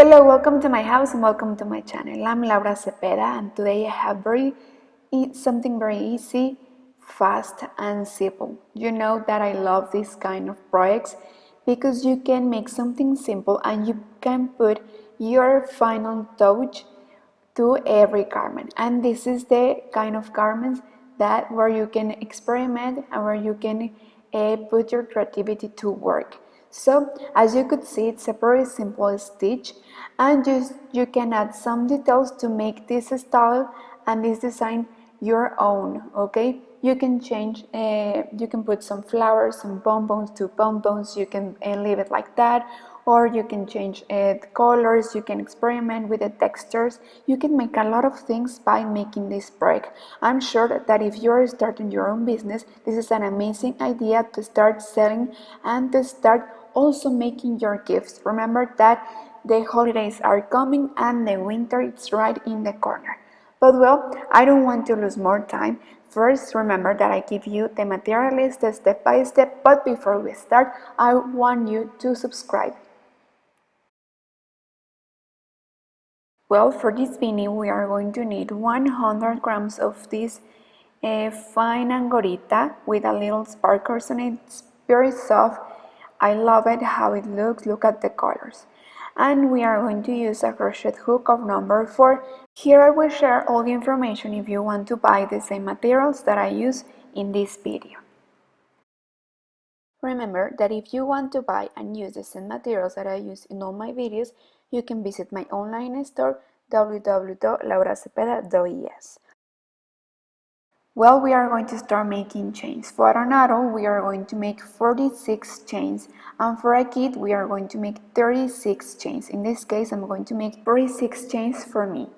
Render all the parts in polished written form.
Hello, welcome to my house and welcome to my channel. I'm Laura Cepeda and today I have something very easy, fast and simple. You know that I love this kind of projects because you can make something simple and you can put your final touch to every garment, and this is the kind of garments that where you can experiment and where you can put your creativity to work. So as you could see, it's a very simple stitch, and you can add some details to make this style and this design your own. Okay, you can change, you can put some flowers, some bonbons to bonbons, you can leave it like that, or you can change the colors, you can experiment with the textures, you can make a lot of things by making this project. I'm sure that if you're starting your own business, this is an amazing idea to start selling and to start also making your gifts. Remember that the holidays are coming and the winter is right in the corner. But well, I don't want to lose more time. First, remember that I give you the material list step by step, but before we start, I want you to subscribe. Well, for this beanie, we are going to need 100 grams of this fine Angorita with a little sparkles on it. It's very soft. I love it how it looks. Look at the colors. And we are going to use a crochet hook of number 4. Here I will share all the information if you want to buy the same materials that I use in this video. Remember that if you want to buy and use the same materials that I use in all my videos, you can visit my online store www.lauracepeda.es. Well, we are going to start making chains. For an adult, we are going to make 46 chains, and for a kid, we are going to make 36 chains. In this case, I'm going to make 36 chains for me.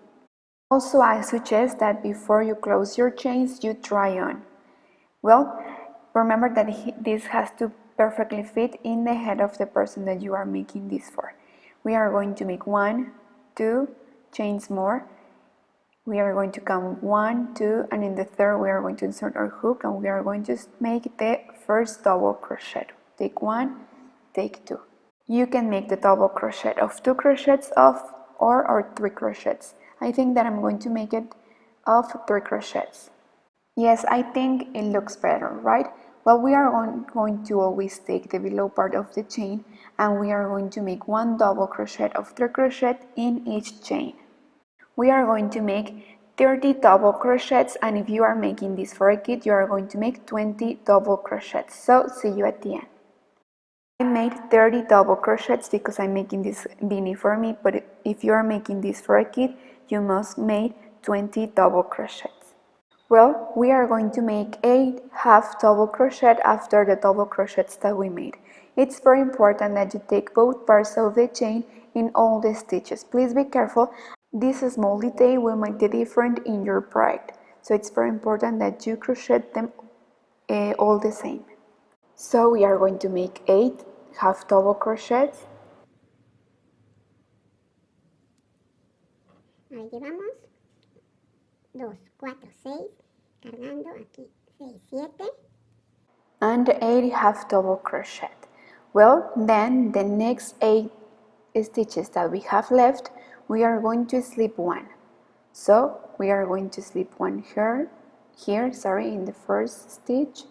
Also, I suggest that before you close your chains, you try on. Well, remember that this has to perfectly fit in the head of the person that you are making this for. We are going to make 1, 2 chains more. We are going to count 1, 2, and in the third we are going to insert our hook and we are going to make the first double crochet. Take 1, take 2. You can make the double crochet of 2 crochets or 3 crochets. I think that I'm going to make it of 3 crochets. Yes, I think it looks better, right? Well, we are going to always take the below part of the chain and we are going to make 1 double crochet of 3 crochet in each chain. We are going to make 30 double crochets, and if you are making this for a kid, you are going to make 20 double crochets. So see you at the end. I made 30 double crochets because I'm making this beanie for me, but if you are making this for a kid, you must make 20 double crochets. Well, we are going to make 8 half double crochet after the double crochets that we made. It's very important that you take both parts of the chain in all the stitches. Please be careful. This small detail will make the difference in your project, so it's very important that you crochet them all the same. So we are going to make 8 half double crochets. Ahí llevamos 2, 4, 6, cargando aquí 6, 7. And 8 half double crochet. Well, then the next 8 stitches that we have left, we are going to slip 1. So we are going to slip 1 here, in the first stitch,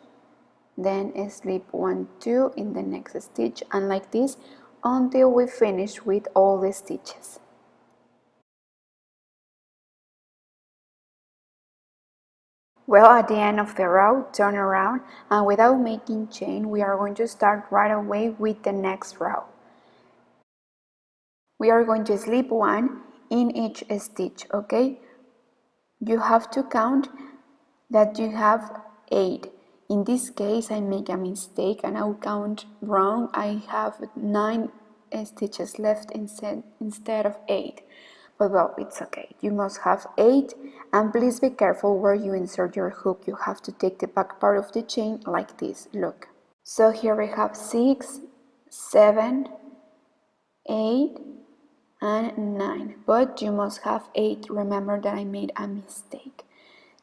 then slip 1, 2 in the next stitch, and like this until we finish with all the stitches. Well, at the end of the row, turn around, and without making chain, we are going to start right away with the next row. We are going to slip 1 in each stitch, okay? You have to count that you have 8. In this case, I make a mistake and I'll count wrong. I have 9 stitches left instead of 8. But well, it's okay. You must have 8, and please be careful where you insert your hook. You have to take the back part of the chain like this. Look. So here we have 6, 7, 8, and 9, but you must have 8. Remember that I made a mistake.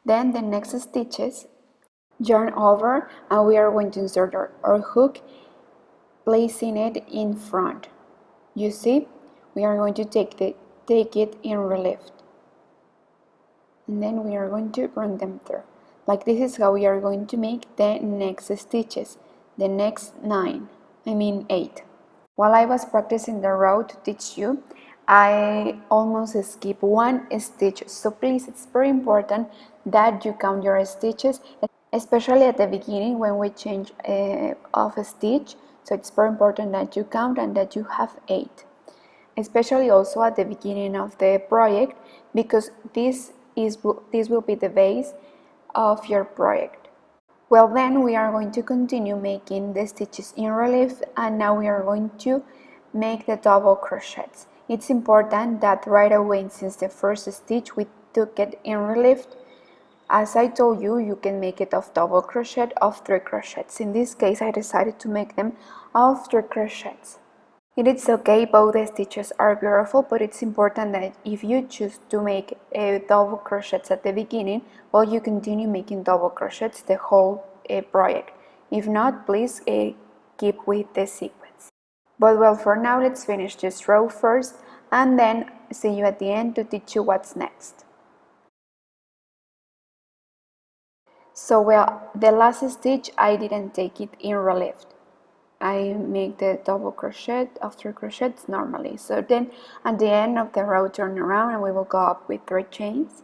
Then the next stitches, yarn over, and we are going to insert our hook, placing it in front. You see, we are going to take it in relief, and then we are going to run them through. Like this is how we are going to make the next stitches, the next 8. While I was practicing the row to teach you, I almost skipped one stitch, so please, it's very important that you count your stitches, especially at the beginning when we change of a stitch. So it's very important that you count and that you have 8, especially also at the beginning of the project, because this will be the base of your project. Well, then we are going to continue making the stitches in relief, and now we are going to make the double crochets. It's important that right away, since the first stitch we took it in relief, as I told you, you can make it of double crochet of 3 crochets. In this case, I decided to make them of 3 crochets. It is okay, both the stitches are beautiful, but it's important that if you choose to make double crochets at the beginning, well, you continue making double crochets the whole project. If not, please keep with the sequence. But well, for now, let's finish this row first, and then see you at the end to teach you what's next. So well, the last stitch I didn't take it in relief. I make the double crochet of 3 crochets normally. So then at the end of the row, turn around and we will go up with 3 chains.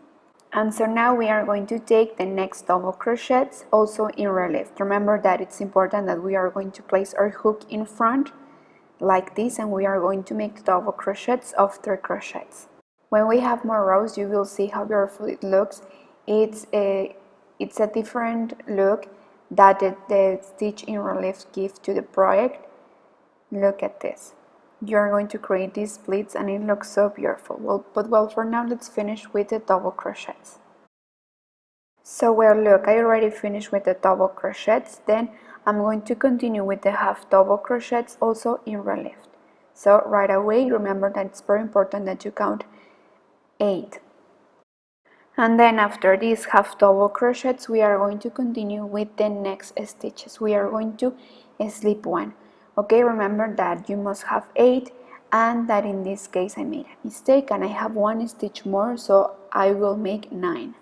And so now we are going to take the next double crochets also in relief. Remember that it's important that we are going to place our hook in front like this, and we are going to make the double crochets of 3 crochets. When we have more rows, you will see how beautiful it looks. It's a different look that the stitch in relief gives to the project. Look at this. You're going to create these splits and it looks so beautiful. Well, for now, let's finish with the double crochets. So well, look, I already finished with the double crochets. Then I'm going to continue with the half double crochets also in relief. So right away, remember that it's very important that you count 8. And then after these half double crochets, we are going to continue with the next stitches. We are going to slip 1. Okay, remember that you must have 8, and that in this case I made a mistake and I have 1 stitch more, so I will make 9.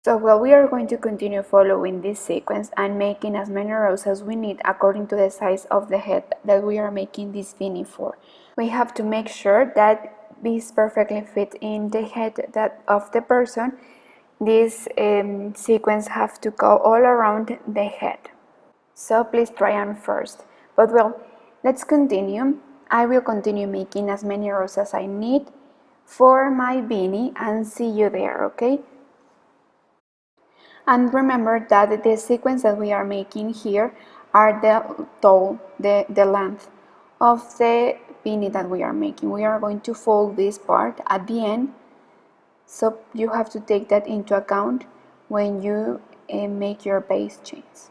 So well, we are going to continue following this sequence and making as many rows as we need according to the size of the head that we are making this beanie for. We have to make sure that this perfectly fit in the head of the person. This sequence have to go all around the head. So please try on first. But well, let's continue. I will continue making as many rows as I need for my beanie and see you there, okay? And remember that the sequence that we are making here are the length of the beanie that we are making. We are going to fold this part at the end, so you have to take that into account when you make your base chains.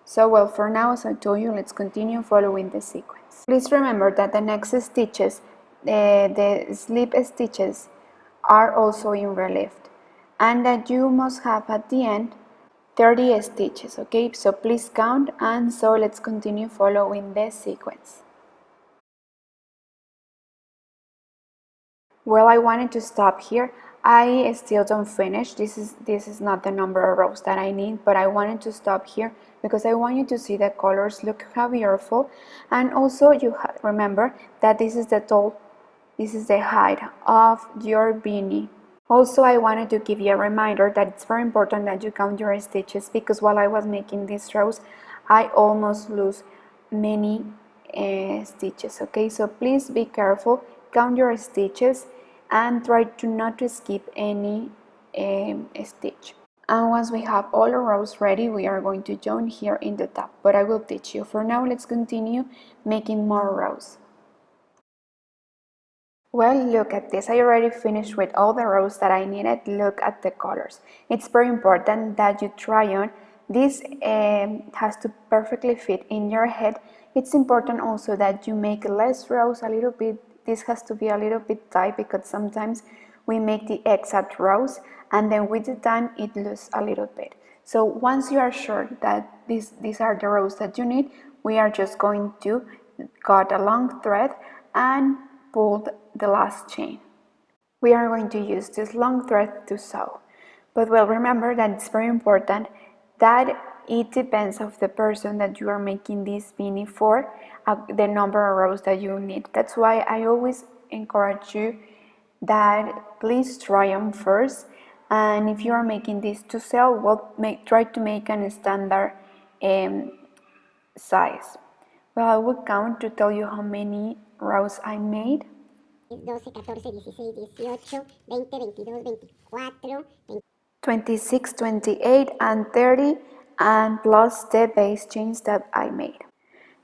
So well, for now, as I told you, let's continue following the sequence. Please remember that the next stitches, the slip stitches, are also in relief, and that you must have at the end 30 stitches, okay? So please count, and so let's continue following the sequence. Well, I wanted to stop here. I still don't finish. This is not the number of rows that I need, but I wanted to stop here because I want you to see the colors. Look how beautiful. And also you remember that this is the height of your beanie. Also, I wanted to give you a reminder that it's very important that you count your stitches, because while I was making these rows, I almost lose many stitches, okay? So please be careful, count your stitches, and try to not to skip any stitch. And once we have all our rows ready, we are going to join here in the top, but I will teach you. For now, let's continue making more rows. Well, look at this. I already finished with all the rows that I needed. Look at the colors. It's very important that you try on. This has to perfectly fit in your head. It's important also that you make less rows a little bit. This has to be a little bit tight because sometimes we make the exact rows and then with the time it loses a little bit. So once you are sure that these are the rows that you need, we are just going to cut a long thread and pulled the last chain. We are going to use this long thread to sew. But well, remember that it's very important that it depends of the person that you are making this beanie for, the number of rows that you need. That's why I always encourage you that please try them first, and if you are making this to sell, well, try to make a standard size. Well, I will count to tell you how many rows I made. 12, 14, 16, 18, 20, 22, 24, 26, 28, and 30, and plus the base chains that I made.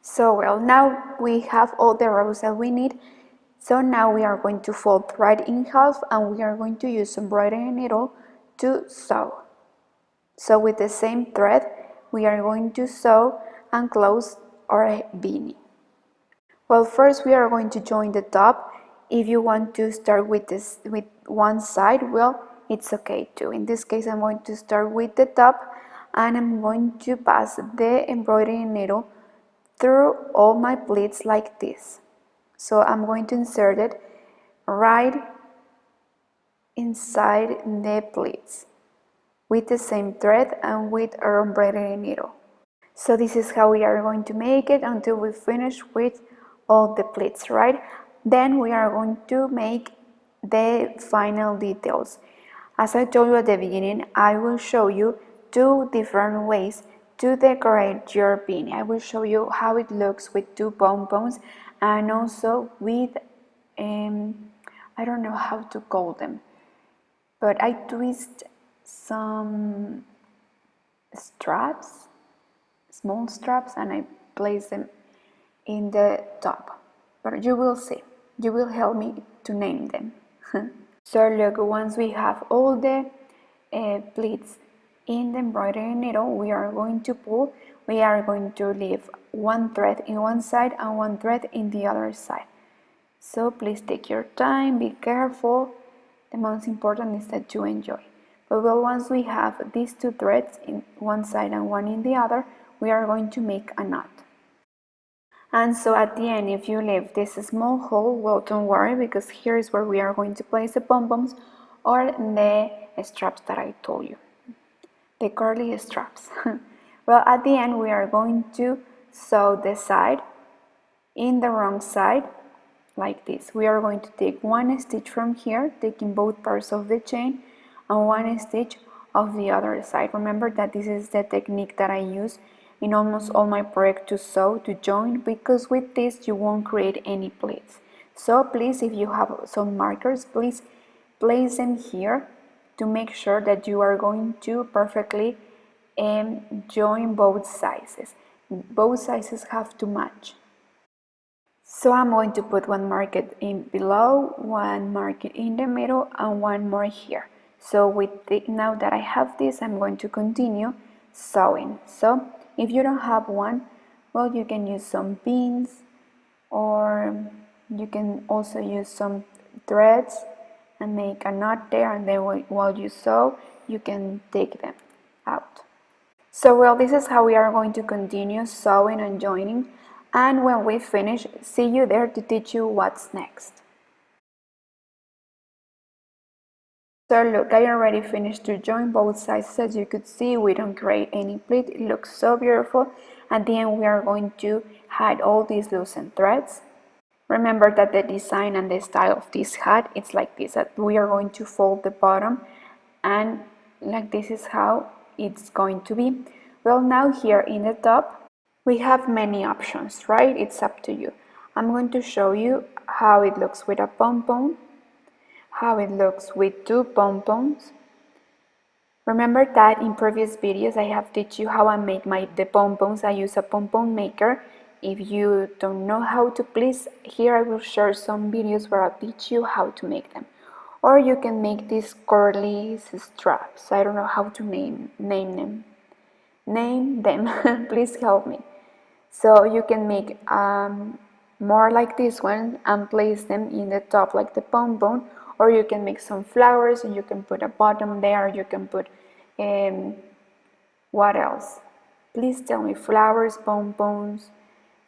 So well, now we have all the rows that we need. So now we are going to fold right in half, and we are going to use embroidery needle to sew. So with the same thread, we are going to sew and close our beanie. Well, first we are going to join the top. If you want to start with one side, well, it's okay too. In this case, I'm going to start with the top, and I'm going to pass the embroidery needle through all my pleats like this. So I'm going to insert it right inside the pleats with the same thread and with our embroidery needle. So this is how we are going to make it until we finish with all the pleats, right? Then we are going to make the final details. As I told you at the beginning, I will show you two different ways to decorate your beanie. I will show you how it looks with two pom-poms, and also with, I don't know how to call them, but I twist some straps, small straps, and I place them in the top. But you will see, you will help me to name them. So look, once we have all the pleats in the embroidery needle, we are going to pull. We are going to leave one thread in one side and one thread in the other side. So please take your time, be careful. The most important is that you enjoy. But well, once we have these two threads in one side and one in the other, we are going to make a knot. And so at the end, if you leave this small hole, well, don't worry, because here is where we are going to place the pom-poms or the straps that I told you, the curly straps. Well, at the end, we are going to sew the side in the wrong side like this. We are going to take one stitch from here, taking both parts of the chain, and one stitch of the other side. Remember that this is the technique that I use in almost all my projects to sew, to join, because with this you won't create any pleats. So please, if you have some markers, please place them here to make sure that you are going to perfectly join both sizes. Both sizes have to match. So I'm going to put one marker in below, one marker in the middle, and one more here. So now that I have this, I'm going to continue sewing. So if you don't have one, well, you can use some pins, or you can also use some threads and make a knot there, and then while you sew, you can take them out. So well, this is how we are going to continue sewing and joining, and when we finish, see you there to teach you what's next. So look, I already finished to join both sides. As you could see, we don't create any pleat. It looks so beautiful. At the end, we are going to hide all these loosened threads. Remember that the design and the style of this hat, it's like this, that we are going to fold the bottom, and like this is how it's going to be. Well, now here in the top, we have many options, right? It's up to you. I'm going to show you how it looks with a pom-pom, how it looks with two pom-poms. Remember that in previous videos I have taught you how I make the pom-poms. I use a pom-pom maker. If you don't know how to, please, here I will share some videos where I'll teach you how to make them. Or you can make these curly straps. I don't know how to name them. Name them, please help me. So you can make more like this one and place them in the top like the pom-pom, or you can make some flowers and you can put a bottom there. You can put what else? Please tell me. Flowers, pom-poms,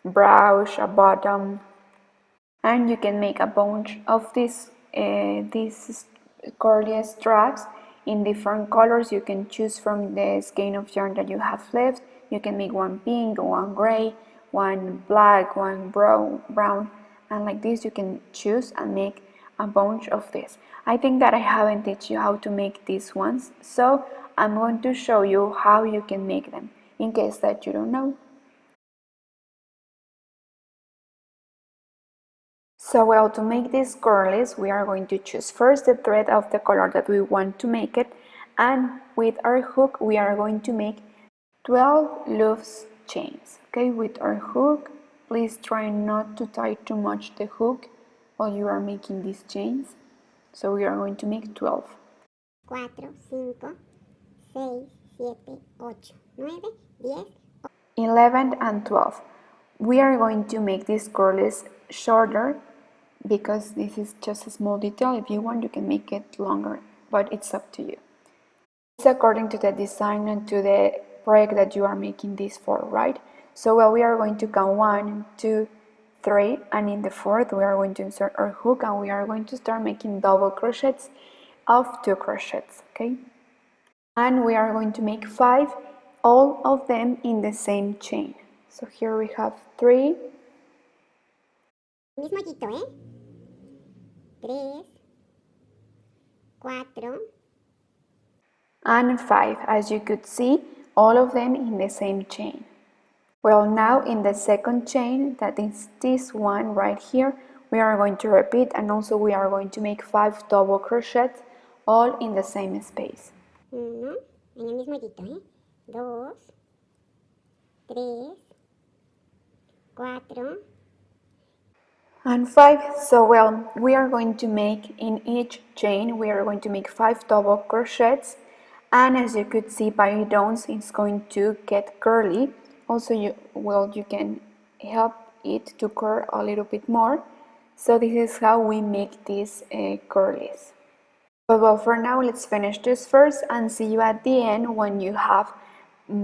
brush, a bottom. and you can make a bunch of these curly straps in different colors. You can choose from the skein of yarn that you have left. You can make one pink, one gray, one black, one brown, and like this you can choose and make a bunch of this. I think that I haven't taught you how to make these ones, so I'm going to show you how you can make them in case that you don't know. So well, to make these curlies, we are going to choose first the thread of the color that we want to make it, and with our hook we are going to make 12 loose chains. Okay, with our hook, please try not to tie too much the hook while you are making these chains. So we are going to make 12. 4, 5, 6, 7, 8, 9, 10, 11 and 12. We are going to make these curlies shorter because this is just a small detail. If you want, you can make it longer, but it's up to you. It's according to the design and to the project that you are making this for, right? So well, we are going to count 1, 2, 3, and in the fourth we are going to insert our hook and we are going to start making double crochets of 2 crochets, okay? And we are going to make 5, all of them in the same chain. So here we have 3, mismo hoyito, 3, 4, and 5, as you could see, all of them in the same chain. Well, now in the second chain, that is this one right here, we are going to repeat, and also we are going to make 5 double crochets all in the same space. 1, en el mismo hoyito, 2, 3, 4, And 5. So well, we are going to make in each chain, we are going to make 5 double crochets, and as you could see by downs, it's going to get curly. Also, you can help it to curl a little bit more. So this is how we make these curlies. But well, for now, let's finish this first and see you at the end when you have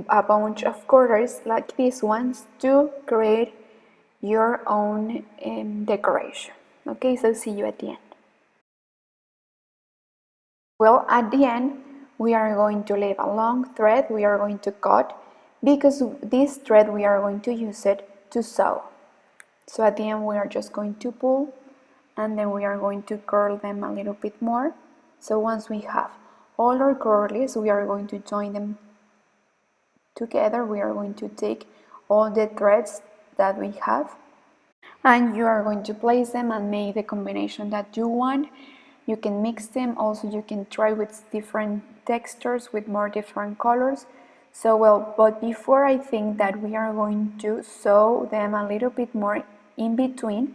a bunch of quarters like these ones to create your own decoration. Okay, so see you at the end. Well, at the end, we are going to leave a long thread we are going to cut because this thread we are going to use it to sew. So at the end, we are just going to pull and then we are going to curl them a little bit more. So once we have all our curlies, we are going to join them together. We are going to take all the threads that we have and you are going to place them and make the combination that you want. You can mix them, also you can try with different textures with more different colors. So well, but before I think that we are going to sew them a little bit more in between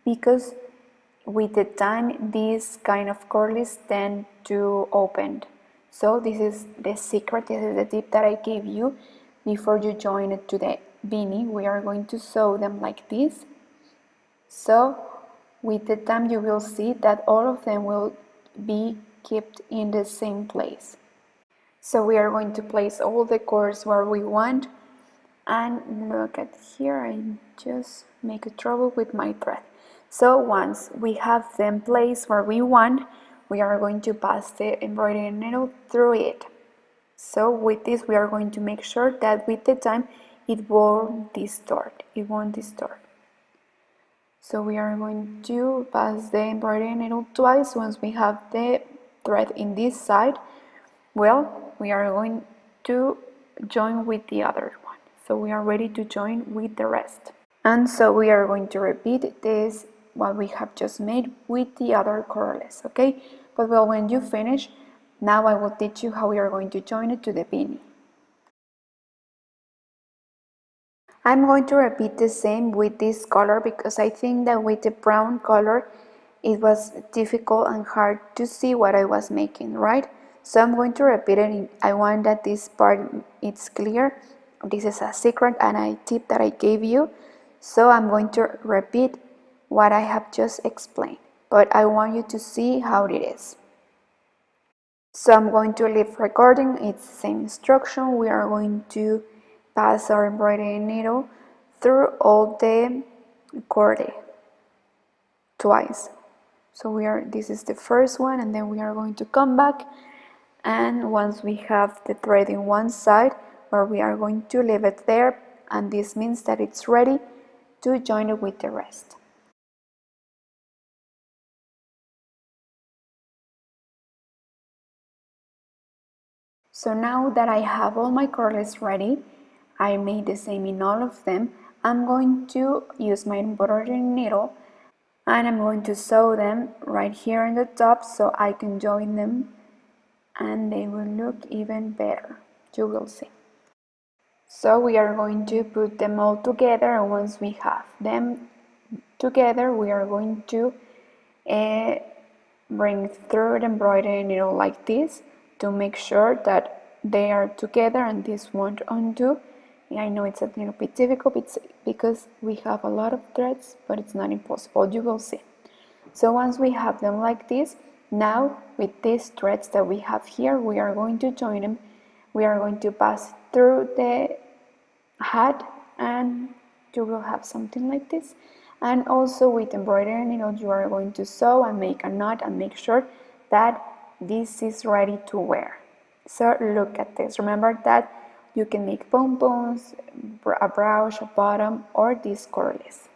because with the time these kind of curlies tend to open. So this is the secret, this is the tip that I gave you before you join it to the beanie. We are going to sew them like this. So with the time you will see that all of them will be kept in the same place. So we are going to place all the cords where we want, and look at here, I just make a trouble with my thread. So once we have them placed where we want, we are going to pass the embroidery needle through it. So with this we are going to make sure that with the time it won't distort. So we are going to pass the embroidery needle twice once we have the thread in this side. Well, we are going to join with the other one. So we are ready to join with the rest. And so we are going to repeat this, what we have just made with the other curls, okay? But well, when you finish, now I will teach you how we are going to join it to the beanie. I'm going to repeat the same with this color because I think that with the brown color it was difficult and hard to see what I was making, right? So I'm going to repeat it. I want that this part is clear. This is a secret and a tip that I gave you. So I'm going to repeat what I have just explained, but I want you to see how it is. So I'm going to leave recording. It's the same instruction. We are going to pass our embroidery needle through all the cord. twice. So this is the first one, and then we are going to come back, and once we have the thread in one side, where we are going to leave it there, and this means that it's ready to join it with the rest. So now that I have all my curls ready, I made the same in all of them. I'm going to use my embroidery needle, and I'm going to sew them right here in the top so I can join them and they will look even better. You will see. So we are going to put them all together, and once we have them together, we are going to bring through the embroidery needle like this to make sure that they are together and this won't undo. I know it's a little bit difficult because we have a lot of threads, but it's not impossible. You will see. So once we have them like this, now with these threads that we have here, we are going to join them. We are going to pass through the hat, and you will have something like this. And also with embroidery needle, you are going to sew and make a knot and make sure that this is ready to wear. So look at this. Remember that you can make pom-poms, a brooch, a bottom, or these curlies.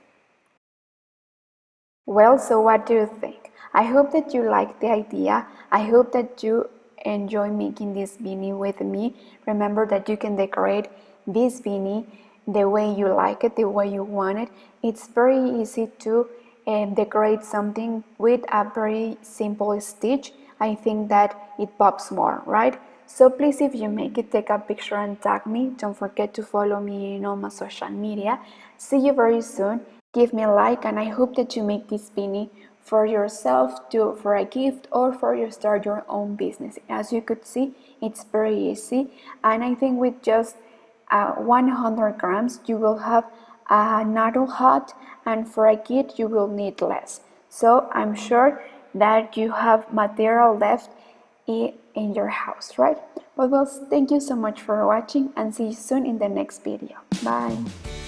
Well, so what do you think? I hope that you like the idea. I hope that you enjoy making this beanie with me. Remember that you can decorate this beanie the way you like it, the way you want it. It's very easy to decorate something with a very simple stitch. I think that it pops more, right? So please, if you make it, take a picture and tag me. Don't forget to follow me in all my social media. See you very soon. Give me a like, and I hope that you make this beanie for yourself, for a gift, or for you start your own business. As you could see, it's very easy, and I think with just 100 grams you will have a noodle hat, and for a kit you will need less. So I'm sure that you have material left in your house, right? Well, thank you so much for watching, and see you soon in the next video. Bye.